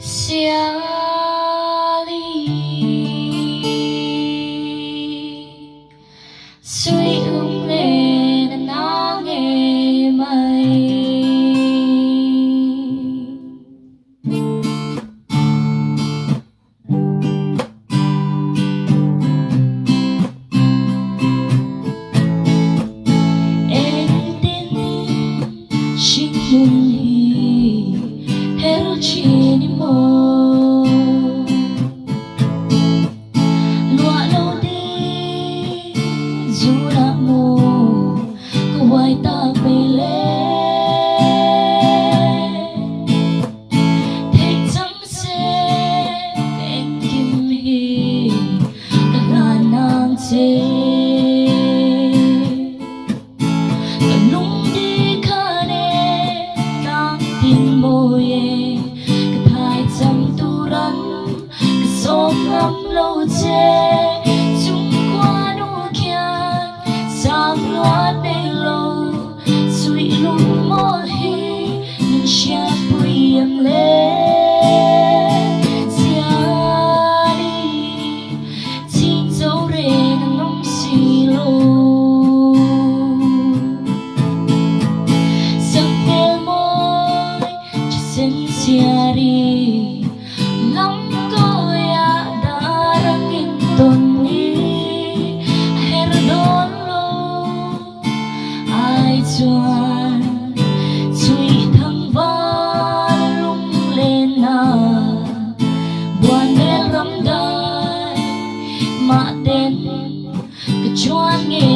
Siali suy ung lên nắng nghe mây em tin xin luôn hi hero chini mo lúa lâu đi dù đã mù có quay ta về lên thế chẳng sẽ em kim hi các ngàn nàng chế tin môi cái thai chăm tu rắn cái sông ngắm lâu chê chung qua nụ kia sang loa đầy lâu suy lung mơ hi nên chia bùi em lên Siali chín dấu rê nắng nóng xì lô Siali ngắm cô ya darang inton ni her đón lô ai chuan chui thăng va lung lên na buồn đêm rắm đai mà tên cái chuan nghe